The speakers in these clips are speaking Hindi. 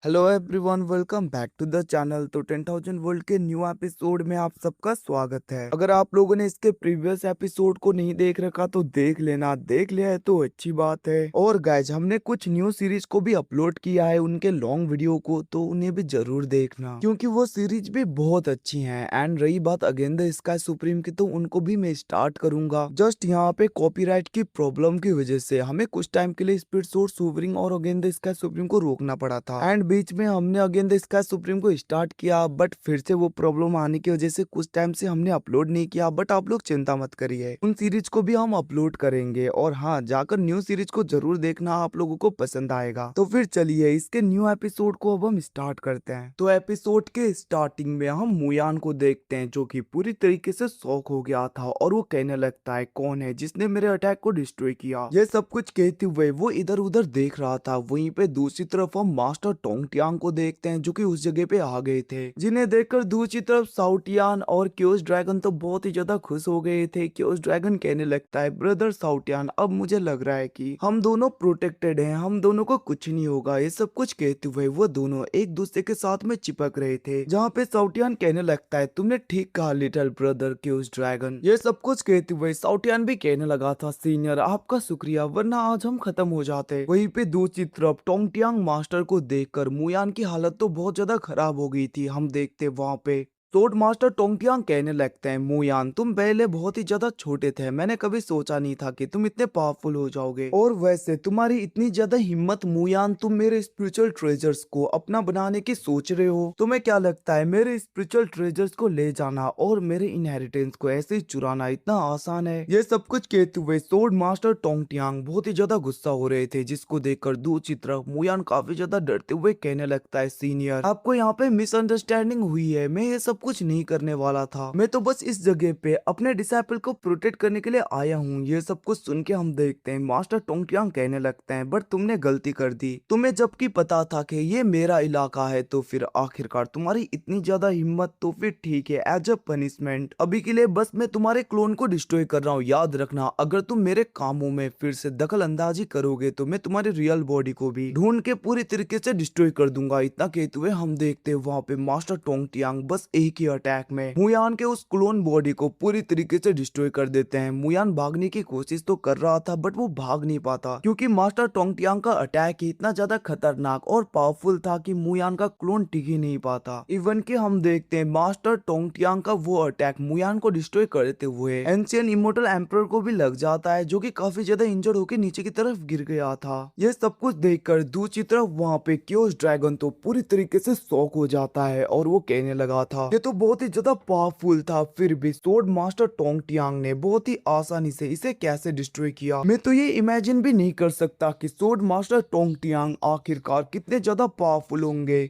Hello everyone, welcome back to the channel. तो 10,000 वर्ल्ड के न्यू एपिसोड में आप सबका स्वागत है। अगर आप लोगों ने इसके प्रीवियस एपिसोड को नहीं देख रखा तो देख लेना, देख लिया है तो अच्छी बात है। और गाइज, हमने कुछ न्यू सीरीज को भी अपलोड किया है, उनके लॉन्ग वीडियो को, तो उन्हें भी जरूर देखना क्योंकि वो सीरीज भी बहुत अच्छी है। एंड रही बात अगेन द स्काई सुप्रीम की, तो उनको भी मैं स्टार्ट करूंगा। जस्ट यहाँ पे कॉपीराइट की प्रॉब्लम की वजह से हमें कुछ टाइम के लिए स्पीड सोर्स सुपरिंग और अगेन द स्काई सुप्रीम को रोकना पड़ा था। एंड बीच में हमने अगेन द स्काई सुप्रीम को स्टार्ट किया, बट फिर से वो प्रॉब्लम आने की वजह से कुछ टाइम से हमने अपलोड नहीं किया। बट आप लोग चिंता मत करिए, उन सीरीज को भी हम अपलोड करेंगे। और हाँ, जाकर न्यू सीरीज को जरूर देखना, आप लोगों को पसंद आएगा। तो फिर चलिए इसके न्यू एपिसोड को अब हम स्टार्ट करते हैं। तो एपिसोड के स्टार्टिंग में हम मुयान को देखते हैं, जो कि पूरी तरीके से शॉक हो गया था और वो कहने लगता है, कौन है जिसने मेरे अटैक को डिस्ट्रॉय किया। ये सब कुछ कहते हुए वो इधर उधर देख रहा था। वहीं पे दूसरी तरफ हम मास्टर टोंगटियांग को देखते हैं, जो कि उस जगह पे आ गए थे, जिन्हें देखकर दूसरी तरफ साउटियान और क्योस ड्रैगन तो बहुत ही ज्यादा खुश हो गए थे। क्योस ड्रैगन कहने लगता है, ब्रदर साउटियान, अब मुझे लग रहा है कि हम दोनों प्रोटेक्टेड हैं, हम दोनों को कुछ नहीं होगा। ये सब कुछ कहते हुए वो दोनों एक दूसरे के साथ में चिपक रहे थे, जहाँ पे साउटियान कहने लगता है, तुमने ठीक कहा लिटिल ब्रदर क्योस ड्रैगन। ये सब कुछ कहते हुए साउटियान भी कहने लगा था, सीनियर आपका शुक्रिया, वरना आज हम खत्म हो जाते। वहीं पे दूसरी तरफ टोंगटियांग मास्टर को देखकर मुयान की हालत तो बहुत ज्यादा खराब हो गई थी। हम देखते वहां पे सोड मास्टर टोंगटियांग कहने लगते हैं, मुयान तुम पहले बहुत ही ज्यादा छोटे थे, मैंने कभी सोचा नहीं था कि तुम इतने पावरफुल हो जाओगे। और वैसे तुम्हारी इतनी ज्यादा हिम्मत मुयान, तुम मेरे स्पिरिचुअल ट्रेजर्स को अपना बनाने की सोच रहे हो। तुम्हें क्या लगता है मेरे स्पिरिचुअल ट्रेजर्स को ले जाना और मेरे इनहेरिटेंस को ऐसे ही चुराना इतना आसान है? ये सब कुछ कहते हुए सोड मास्टर टोंगटियांग बहुत ही ज्यादा गुस्सा हो रहे थे, जिसको देखकर दूसरी तरफ मुयान काफी ज्यादा डरते हुए कहने लगता है, सीनियर आपको यहाँ पे मिसअंडरस्टैंडिंग हुई है, मैं ये सब कुछ नहीं करने वाला था, मैं तो बस इस जगह पे अपने डिसाइपल को प्रोटेक्ट करने के लिए आया हूँ। ये सब कुछ सुन के हम देखते हैं मास्टर टोंगटियांग कहने लगते हैं, बट तुमने गलती कर दी, तुम्हें जबकि पता था कि ये मेरा इलाका है, तो फिर आखिरकार तुम्हारी इतनी ज्यादा हिम्मत, तो फिर ठीक है, एज अ पनिशमेंट अभी के लिए बस मैं तुम्हारे क्लोन को डिस्ट्रॉय कर रहा हूँ। याद रखना, अगर तुम मेरे कामों में फिर से दखल अंदाजी करोगे तो मैं तुम्हारी रियल बॉडी को भी ढूंढ के पूरी तरीके से डिस्ट्रॉय कर दूंगा। इतना कहते हुए हम देखते हैं वहां पे मास्टर टोंगटियांग बस एक ही अटैक में मुयान के उस क्लोन बॉडी को पूरी तरीके से डिस्ट्रॉय कर देते हैं। मुयान भागने की कोशिश तो कर रहा था, बट वो भाग नहीं पाता, क्योंकि मास्टर टोंगटियांग का अटैक ही इतना ज्यादा खतरनाक और पावरफुल था कि मुयान का क्लोन टिक ही नहीं पाता। इवन कि हम देखते हैं मास्टर टोंगटियांग का वो अटैक मुयान को डिस्ट्रॉय करते हुए एंशियंट इमोर्टल एम्परर को भी लग जाता है, जो कि काफी ज्यादा इंजर्ड होकर नीचे की तरफ गिर गया था। ये सब कुछ देखकर दूसरी तरफ वहां पे क्योस ड्रैगन तो पूरी तरीके से शॉक हो जाता है और वो कहने लगा था, ये तो बहुत ही ज्यादा पावरफुल था, फिर भी सोड मास्टर टोंगटियांग ने बहुत ही आसानी से इसे कैसे डिस्ट्रॉय किया। मैं तो ये इमेजिन भी नहीं कर सकता कि सोड मास्टर टोंगटियांग आखिरकार कितने ज्यादा पावरफुल होंगे,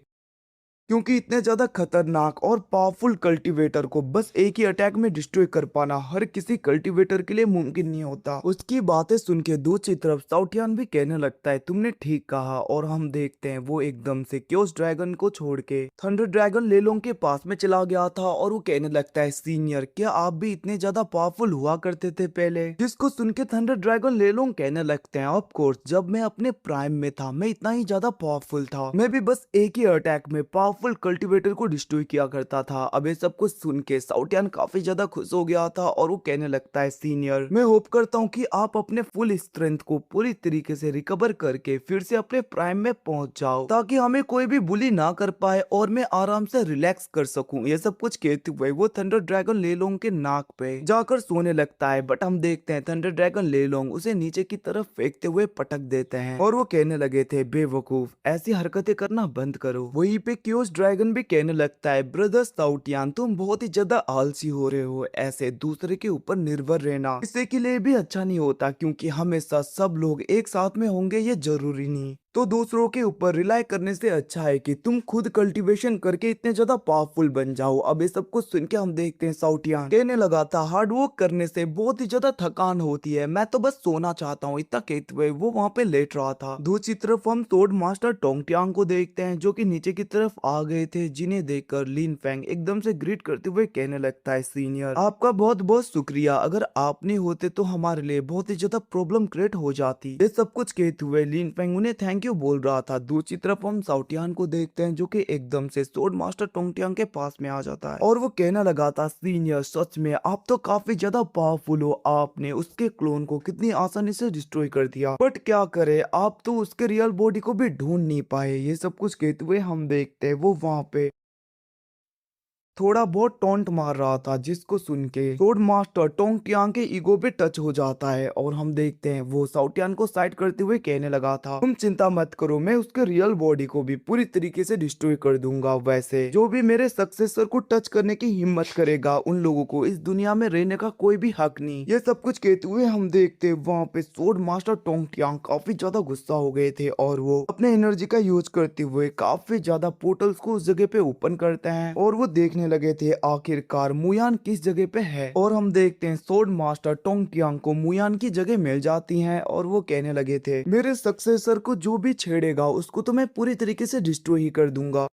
क्योंकि इतने ज्यादा खतरनाक और पावरफुल कल्टीवेटर को बस एक ही अटैक में डिस्ट्रॉय कर पाना हर किसी कल्टीवेटर के लिए मुमकिन नहीं होता। उसकी बातें सुन के दूसरी तरफ साउटियान भी कहने लगता है, तुमने ठीक कहा। और हम देखते हैं वो एकदम से क्योस ड्रैगन को छोड़ के थंडर ड्रैगन लेलोंग के पास में चला गया था और वो कहने लगता है, सीनियर क्या आप भी इतने ज्यादा पावरफुल हुआ करते थे पहले? जिसको सुन के थंडर ड्रैगन लेलोंग कहने लगते हैं, ऑफ कोर्स जब मैं अपने प्राइम में था मैं इतना ही ज्यादा पावरफुल था, मैं भी बस एक ही अटैक में पावरफुल कल्टीवेटर को डिस्ट्रॉय किया करता था। अब ये सब कुछ सुन के साउटियान काफी ज्यादा खुश हो गया था और वो कहने लगता है, सीनियर मैं होप करता हूँ कि आप अपने फुल स्ट्रेंथ को पूरी तरीके से रिकवर करके फिर से अपने प्राइम में पहुंच जाओ, ताकि हमें कोई भी बुली ना कर पाए और मैं आराम से रिलैक्स कर सकूं। ये सब कुछ कहते हुए वो थंडर ड्रैगन लेलोंग के नाक पे जाकर सोने लगता है, बट हम देखते हैं थंडर ड्रैगन लेलोंग उसे नीचे की तरफ फेंकते हुए पटक देते हैं और वो कहने लगे थे, बेवकूफ ऐसी हरकतें करना बंद करो। वहीं पे क्योस ड्रैगन भी कहने लगता है, ब्रदर साउटियान तुम बहुत ही ज्यादा आलसी हो रहे हो, ऐसे दूसरे के ऊपर निर्भर रहना किसी के लिए भी अच्छा नहीं होता, क्योंकि हमेशा सब लोग एक साथ में होंगे ये जरूरी नहीं, तो दूसरों के ऊपर रिलाई करने से अच्छा है कि तुम खुद कल्टीवेशन करके इतने ज्यादा पावरफुल बन जाओ। अब ये सब कुछ सुन के हम देखते हैं साउटियान कहने लगा था, हार्ड वर्क करने से बहुत ही ज्यादा थकान होती है, मैं तो बस सोना चाहता हूँ। इतना कहते हुए वो वहाँ पे लेट रहा था। दूसरी तरफ हम सोड मास्टर टोंगटियांग को देखते हैं, जो कि नीचे की तरफ आ गए थे, जिन्हें देखकर लिन फेंग एकदम से ग्रीट करते हुए कहने लगता है, सीनियर आपका बहुत बहुत शुक्रिया, अगर आप नहीं होते तो हमारे लिए बहुत ही ज्यादा प्रॉब्लम क्रिएट हो जाती। ये सब कुछ कहते हुए लिन फेंग उन्हें थैंक थैंक यू बोल रहा था। दूसरी तरफ हम साउटियान को देखते हैं जो कि एकदम से सोड मास्टर टोंगटियांग के पास में आ जाता है और वो कहने लगा था, सीनियर सच में आप तो काफी ज्यादा पावरफुल हो, आपने उसके क्लोन को कितनी आसानी से डिस्ट्रॉय कर दिया, बट क्या करे आप तो उसके रियल बॉडी को भी ढूंढ नहीं पाए। ये सब कुछ कहते हुए हम देखते हैं वो वहां पे थोड़ा बहुत टोंट मार रहा था, जिसको सुन के सोड मास्टर टोंगटियांग के ईगो पे टच हो जाता है और हम देखते हैं वो साउटियान को साइड करते हुए कहने लगा था, तुम चिंता मत करो, मैं उसके रियल बॉडी को भी पूरी तरीके से डिस्ट्रॉय कर दूंगा। वैसे जो भी मेरे सक्सेसर को टच करने की हिम्मत करेगा उन लोगों को इस दुनिया में रहने का कोई भी हक नहीं। ये सब कुछ कहते हुए हम देखते वहाँ पे सोड मास्टर टोंगटियांग काफी ज्यादा गुस्सा हो गए थे और वो अपने एनर्जी का यूज करते हुए काफी ज्यादा पोर्टल्स को उस जगह पे ओपन करते हैं और वो देखने लगे थे आखिरकार मुयान किस जगह पे है। और हम देखते हैं सोड मास्टर टोंगटियांग को मुयान की जगह मिल जाती है और वो कहने लगे थे, मेरे सक्सेसर को जो भी छेड़ेगा उसको तो मैं पूरी तरीके से डिस्ट्रॉय ही कर दूंगा।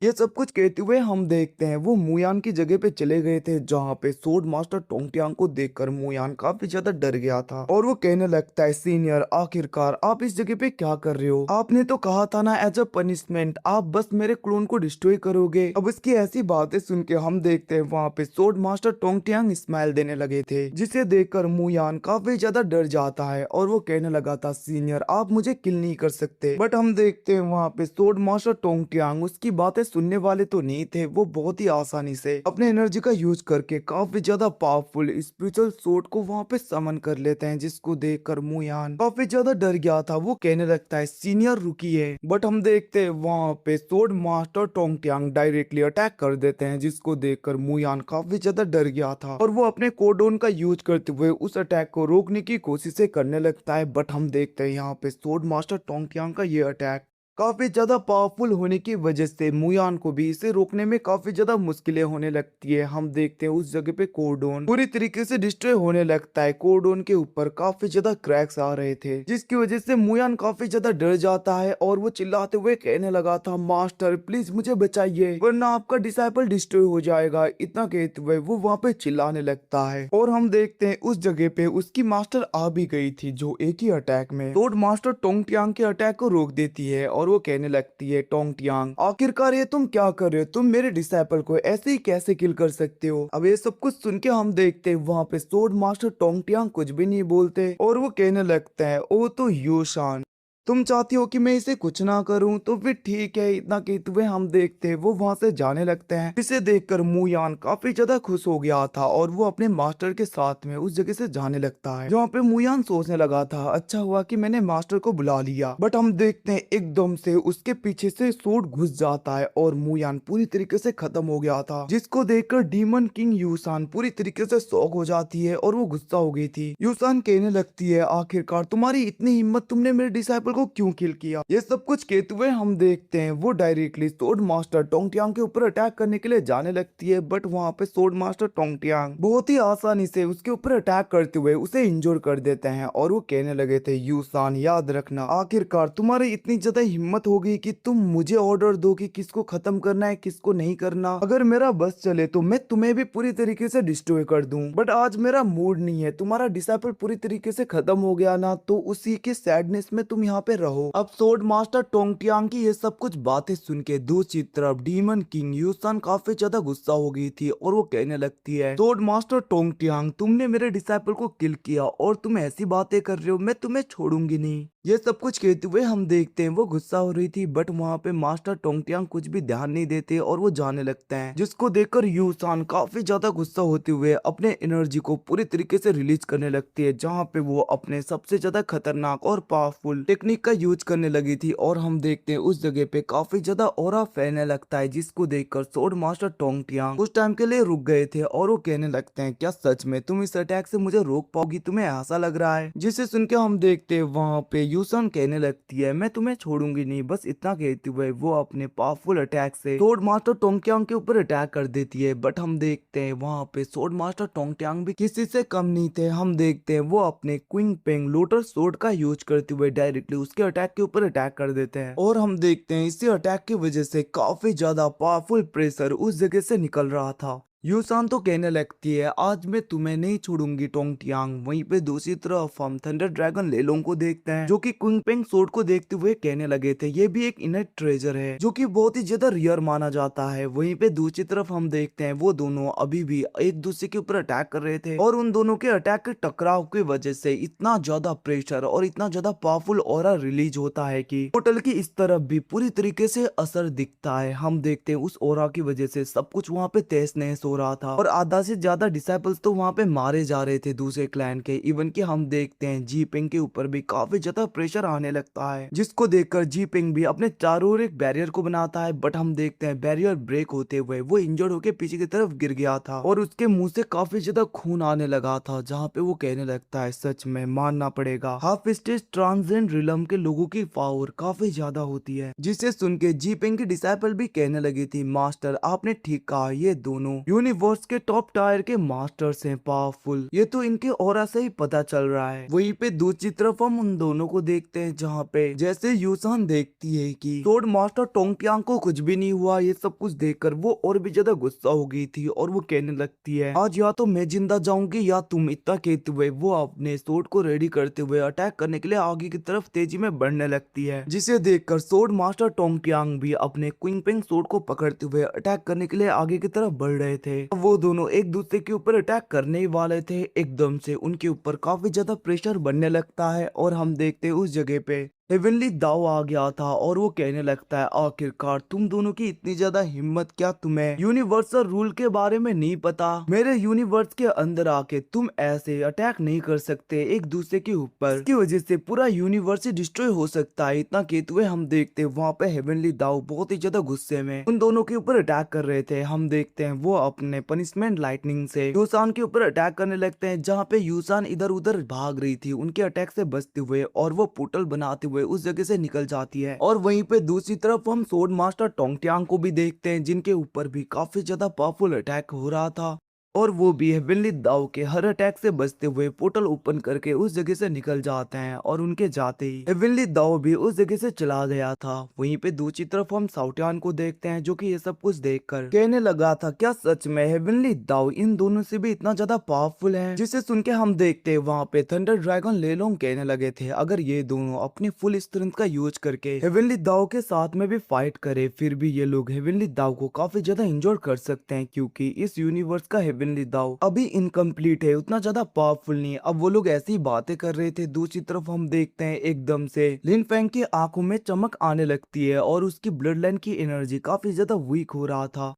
ये सब कुछ कहते हुए हम देखते हैं वो मुयान की जगह पे चले गए थे, जहाँ पे सोड मास्टर टोंगटियांग को देखकर मुयान काफी ज्यादा डर गया था और वो कहने लगता है, सीनियर आखिरकार आप इस जगह पे क्या कर रहे हो, आपने तो कहा था ना एज अ पनिशमेंट आप बस मेरे क्लोन को डिस्ट्रॉय करोगे। अब इसकी ऐसी बातें सुन के हम देखते हैं वहाँ पे सोड मास्टर टोंगटियांग स्माइल देने लगे थे, जिसे देखकर मुयान काफी ज्यादा डर जाता है और वो कहने लगा था, सीनियर आप मुझे किल नहीं कर सकते। बट हम देखते हैं वहाँ पे सोड मास्टर टोंगटियांग उसकी बातें सुनने वाले तो नहीं थे, वो बहुत ही आसानी से अपने एनर्जी का यूज करके काफी ज्यादा पावरफुल स्पिरिचुअल सोर्ड को वहाँ पे समन कर लेते हैं, जिसको देखकर मुयान काफी ज्यादा डर गया था। वो कहने लगता है, सीनियर रुकिए। बट हम देखते हैं वहाँ पे सोर्ड मास्टर टोंगटियांग डायरेक्टली अटैक कर देते हैं, जिसको देखकर मुयान काफी ज्यादा डर गया था और वो अपने कोडोन का यूज करते हुए उस अटैक को रोकने की कोशिशें करने लगता है। बट हम देखते हैं यहाँ पे सोर्ड मास्टर टोंगटियांग का ये अटैक काफी ज्यादा पावरफुल होने की वजह से मुयान को भी इसे रोकने में काफी ज्यादा मुश्किलें होने लगती है। हम देखते हैं उस जगह पे कोडोन पूरी तरीके से डिस्ट्रॉय होने लगता है, कोडोन के ऊपर काफी ज्यादा क्रैक्स आ रहे थे, जिसकी वजह से मुयान काफी ज्यादा डर जाता है और वो चिल्लाते हुए कहने लगा था, मास्टर प्लीज मुझे बचाइए वरना आपका डिसाइपल डिस्ट्रॉय हो जाएगा। इतना कहते हुए वो वहाँ पे चिल्लाने लगता है और हम देखते हैं उस जगह पे उसकी मास्टर आ भी गई थी, जो एक ही अटैक में सोर्ड मास्टर टोंगटियांग के अटैक को रोक देती है और वो कहने लगती है, टोंगटियांग आखिरकार ये तुम क्या कर रहे हो, तुम मेरे डिसाइपल को ऐसे ही कैसे किल कर सकते हो। अब ये सब कुछ सुन के हम देखते हैं वहाँ पे सोर्ड मास्टर टोंगटियांग कुछ भी नहीं बोलते और वो कहने लगता है, ओ तो यूशान तुम चाहती हो कि मैं इसे कुछ ना करूं तो फिर ठीक है। इतना कहते हुए हम देखते हैं वो वहां से जाने लगते हैं। इसे देखकर मुयान काफी ज्यादा खुश हो गया था और वो अपने मास्टर के साथ में उस जगह से जाने लगता है, जहाँ पे मुयान सोचने लगा था, अच्छा हुआ कि मैंने मास्टर को बुला लिया। बट हम देखते हैं एकदम से उसके पीछे से सोड घुस जाता है और मुयान पूरी तरीके से खत्म हो गया था, जिसको देखकर डीमन किंग यूसान पूरी तरीके से शॉक हो जाती है और वो गुस्सा हो गई थी। यूसान कहने लगती है, आखिरकार तुम्हारी इतनी हिम्मत, तुमने मेरे डिसाइपल को क्यों किल किया। ये सब कुछ कहते हुए हम देखते हैं वो डायरेक्टली सोर्ड मास्टर टोंगटियांग के ऊपर अटैक करने के लिए जाने लगती है। बट वहाँ पे सोर्ड मास्टर टोंगटियांग बहुत ही आसानी से उसके ऊपर अटैक करते हुए उसे इंजोर कर देते हैं और वो कहने लगे थे, यूसान याद रखना आखिरकार तुम्हारी इतनी ज्यादा हिम्मत हो गई कि तुम मुझे ऑर्डर दो कि किसको खत्म करना है किसको नहीं करना। अगर मेरा बस चले तो मैं तुम्हें भी पूरी तरीके से डिस्ट्रॉय कर दूं, बट आज मेरा मूड नहीं है। तुम्हारा डिसाइपल पूरी तरीके से खत्म हो गया ना, तो उसी के सैडनेस में तुम यहाँ पे रहो। अब सोर्ड मास्टर टोंगटियांग की ये सब कुछ बातें सुन के दूसरी तरफ डीमन किंग यूसान काफी ज्यादा गुस्सा हो गई थी और वो कहने लगती है, सोर्ड मास्टर टोंगटियांग तुमने मेरे डिसाइपल को किल किया और तुम ऐसी बातें कर रहे हो, मैं तुम्हें छोड़ूंगी नहीं। ये सब कुछ कहते हुए हम देखते हैं वो गुस्सा हो रही थी, बट वहाँ पे मास्टर टोंगटियांग कुछ भी ध्यान नहीं देते और वो जाने लगते हैं, जिसको देखकर यूसान काफी ज्यादा गुस्सा होते हुए अपने एनर्जी को पूरी तरीके से रिलीज करने लगती है, जहाँ पे वो अपने सबसे ज्यादा खतरनाक और पावरफुल टेक्निक का यूज करने लगी थी। और हम देखते हैं उस जगह पे काफी ज्यादा ऑरा फैलने लगता है, जिसको देखकर सोर्ड मास्टर टोंगटियांग कुछ टाइम के लिए रुक गए थे और वो कहने लगते हैं, क्या सच में तुम इस अटैक से मुझे रोक पाओगी, तुम्हें ऐसा लग रहा है। जिसे सुन के हम देखते हैं वहाँ पे यूसन कहने लगती है, मैं तुम्हें छोड़ूंगी नहीं। बस इतना कहते हुए वो अपने पावरफुल अटैक से सोर्ड मास्टर टोंगटियांग के ऊपर अटैक कर देती है। बट हम देखते हैं वहाँ पे सोर्ड मास्टर टोंगटियांग भी किसी से कम नहीं थे। हम देखते हैं वो अपने क्विंग पेंग लोटस सोर्ड का यूज करते हुए डायरेक्टली उसके अटैक के ऊपर अटैक कर देते हैं और हम देखते हैं इसी अटैक की वजह से काफी ज्यादा पावरफुल प्रेशर उस जगह से निकल रहा था। यूसान तो कहने लगती है आज मैं तुम्हें नहीं छोड़ूंगी टोंगटियांग। वहीं पे दूसरी तरफ हम थंडर ड्रैगन लेलोंग को देखते हैं जो कि क्विंग पेंग सोर्ड को देखते हुए कहने लगे थे ये भी एक इनर ट्रेजर है जो कि बहुत ही ज्यादा रियर माना जाता है। वहीं पे दूसरी तरफ हम देखते हैं वो दोनों अभी भी एक दूसरे के ऊपर अटैक कर रहे थे और उन दोनों के अटैक के टकराव की वजह से इतना ज्यादा प्रेशर और इतना ज्यादा पावरफुल ऑरा रिलीज होता है कि पोर्टल की इस तरफ भी पूरी तरीके से असर दिखता है। हम देखते हैं उस ऑरा की वजह से सब कुछ वहाँ पे तहस नहस हो रहा था और आधा से ज्यादा डिसाइपल्स तो वहाँ पे मारे जा रहे थे दूसरे क्लैन के। इवन कि हम देखते हैं जी पिंग के ऊपर भी काफी ज्यादा प्रेशर आने लगता है जिसको देखकर जी पिंग भी अपने चारों ओर एक बैरियर को बनाता है। बट हम देखते हैं बैरियर ब्रेक होते हुए वो इंजर्ड होके पीछे की तरफ गिर गया था और उसके मुंह से काफी ज्यादा खून आने लगा था जहाँ पे वो कहने लगता है सच में मानना पड़ेगा हाफ स्टेज ट्रांसेंड रिलम के लोगों की पावर काफी ज्यादा होती है। जिसे सुन के जी पिंग की डिसाइपल भी कहने लगी थी मास्टर आपने ठीक कहा ये दोनों यूनिवर्स के टॉप टायर के मास्टर्स हैं पावरफुल। ये तो इनके ऑरा से ही पता चल रहा है। वहीं पे दूसरी तरफ हम उन दोनों को देखते हैं जहाँ पे जैसे यूसान देखती है कि सोर्ड मास्टर टोंगटियांग को कुछ भी नहीं हुआ। ये सब कुछ देखकर वो और भी ज्यादा गुस्सा हो गई थी और वो कहने लगती है आज या तो मैं जिंदा जाऊंगी या तुम। इतना कहते हुए वो अपने सोर्ड को रेडी करते हुए अटैक करने के लिए आगे की तरफ तेजी में बढ़ने लगती है जिसे देखकर सोर्ड मास्टर टोंगटियांग भी अपने क्विंग पेंग सोर्ड को पकड़ते हुए अटैक करने के लिए आगे की तरफ बढ़ रहे थे। वो दोनों एक दूसरे के ऊपर अटैक करने ही वाले थे एकदम से उनके ऊपर काफी ज्यादा प्रेशर बनने लगता है और हम देखते हैं उस जगह पे हेवनली दाव आ गया था और वो कहने लगता है आखिरकार तुम दोनों की इतनी ज्यादा हिम्मत, क्या तुम्हें यूनिवर्सल रूल के बारे में नहीं पता? मेरे यूनिवर्स के अंदर आके तुम ऐसे अटैक नहीं कर सकते एक दूसरे के ऊपर, इसकी वजह से पूरा यूनिवर्स ही डिस्ट्रॉय हो सकता है। इतना कहते हुए हम देखते हैं वहाँ पे हेवनली दाव बहुत ही ज्यादा गुस्से में उन दोनों के ऊपर अटैक कर रहे थे। हम देखते हैं वो अपने पनिशमेंट लाइटनिंग से यूसान के ऊपर अटैक करने लगते हैं जहाँ पे यूसान इधर उधर भाग रही थी उनके अटैक से बचते हुए और वो पोर्टल बनाते हुए उस जगह से निकल जाती है। और वहीं पे दूसरी तरफ हम सोर्ड मास्टर टोंगटियांग को भी देखते हैं जिनके ऊपर भी काफी ज्यादा पावरफुल अटैक हो रहा था और वो भी हेवनली दाव के हर अटैक से बचते हुए पोर्टल ओपन करके उस जगह से निकल जाते हैं और उनके जाते ही हेवनली दाव भी उस जगह से चला गया था। वहीं पे दूसरी तरफ हम साउटियान को देखते हैं जो कि ये सब कुछ देखकर कहने लगा था क्या सच में हेवनली दाव इन दोनों से भी इतना ज्यादा पावरफुल है? जिसे सुन के हम देखते हैं वहाँ पे थंडर ड्रैगन लेलोंग कहने लगे थे अगर ये दोनों अपनी फुल स्ट्रेंथ का यूज करके हेवनली दाव के साथ में भी फाइट करे फिर भी ये लोग हेवनली दाव को काफी ज्यादा इंजोर कर सकते हैं क्योंकि इस यूनिवर्स का हेवनली दाव अभी इनकम्प्लीट है, उतना ज्यादा पावरफुल नहीं है। अब वो लोग ऐसी बातें कर रहे थे दूसरी तरफ हम देखते हैं एकदम से लिन फैंग की आंखों में चमक आने लगती है और उसकी ब्लड लाइन की एनर्जी काफी ज्यादा वीक हो रहा था।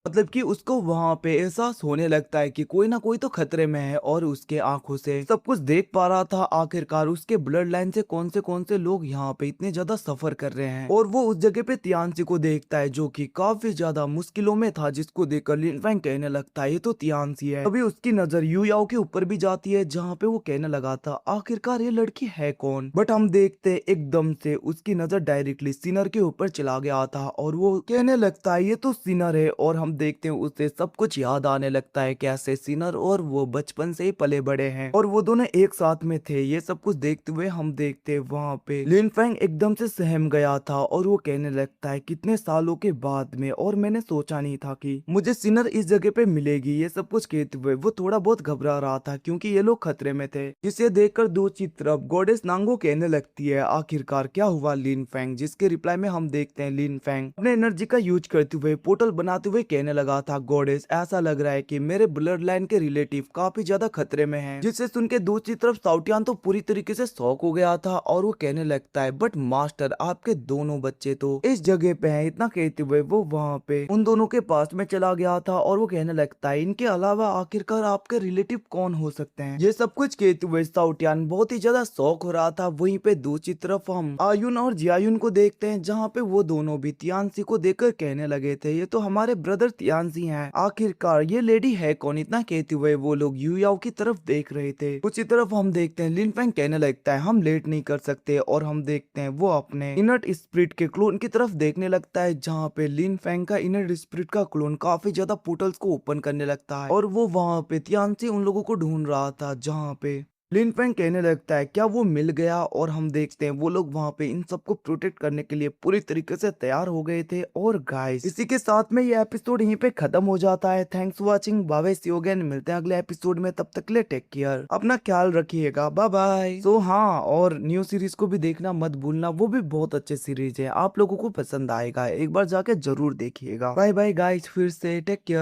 मतलब कि उसको वहां पे एहसास होने लगता है कि कोई ना कोई तो खतरे में है और उसके आंखों से सब कुछ देख पा रहा था आखिरकार उसके ब्लड लाइन से कौन से लोग यहाँ पे इतने ज्यादा सफर कर रहे हैं। और वो उस जगह पे तियानसी को देखता है जो कि काफी ज्यादा मुश्किलों में था जिसको देखकर लिन फैंग कहने लगता है ये तो तियानसी है। अभी उसकी नजर यू याओ के ऊपर भी जाती है जहाँ पे वो कहने लगा था आखिरकार ये लड़की है कौन। बट हम देखते एकदम से उसकी नजर डायरेक्टली सिनर के ऊपर चला गया था और वो कहने लगता है ये तो सिनर है और हम देखते हैं उसे सब कुछ याद आने लगता है कैसे सिनर और वो बचपन से ही पले बड़े हैं और वो दोनों एक साथ में थे। ये सब कुछ देखते हुए हम देखते हैं वहाँ पे लिन फैंग एकदम से सहम गया था और वो कहने लगता है कितने सालों के बाद में और मैंने सोचा नहीं था कि मुझे सिनर इस जगह पे मिलेगी। ये सब कुछ कहते हुए वो थोड़ा बहुत घबरा रहा था क्योंकि ये लोग खतरे में थे। जिसे देखकर दूसरी तरफ गॉडेस नांगो कहने लगती है आखिरकार क्या हुआ लिन फैंग, जिसके रिप्लाई में हम देखते हैं लिन फैंग अपने एनर्जी का यूज करते हुए पोर्टल बनाते हुए कहने लगा था गॉडेस ऐसा लग रहा है कि मेरे ब्लड लाइन के रिलेटिव काफी ज्यादा खतरे में हैं। जिससे सुन के दूसरी तरफ साउटियान तो पूरी तरीके से शॉक हो गया था और वो कहने लगता है बट मास्टर आपके दोनों बच्चे तो इस जगह पे हैं। इतना कहते हुए वो वहाँ पे उन दोनों के पास में चला गया था और वो कहने लगता है इनके अलावा आखिरकार आपके रिलेटिव कौन हो सकते हैं। ये सब कुछ कहते हुए साउटियान बहुत ही ज्यादा शॉक हो रहा था। वहीं पे दूसरी तरफ हम आयुन और जियायुन को देखते हैं जहाँ पे वो दोनों भी तियानसी को देखकर कहने लगे थे ये तो हमारे ब्रदर तियानसी हैं, आखिरकार ये लेडी है कौन। इतना कहते हुए वो लोग यू याओ की तरफ देख रहे थे। उसी तरफ हम देखते हैं लिन फैंग कहने लगता है हम लेट नहीं कर सकते और हम देखते हैं वो अपने इनर्ट स्पिरिट के क्लोन की तरफ देखने लगता है जहाँ पे लिन फैंग का इनर्ट स्पिरिट का क्लोन काफी ज्यादा पोर्टल्स को ओपन करने लगता है और वो वहाँ पे तियानसी उन लोगों को ढूंढ रहा था जहाँ पे लिन फैंग कहने लगता है क्या वो मिल गया, और हम देखते हैं वो लोग वहां पे इन सबको प्रोटेक्ट करने के लिए पूरी तरीके से तैयार हो गए थे। और गाइस इसी के साथ में ये एपिसोड यहीं पे खत्म हो जाता है। Thanks for watching, bye bye, see you again, मिलते हैं अगले एपिसोड में, तब तक के लिए टेक केयर, अपना ख्याल रखिएगा, बाय बाय। तो हाँ, और न्यू सीरीज को भी देखना मत भूलना, वो भी बहुत अच्छे सीरीज है, आप लोगों को पसंद आएगा, एक बार जाके जरूर देखिएगा। बाय बाय गाइस, फिर से टेक केयर।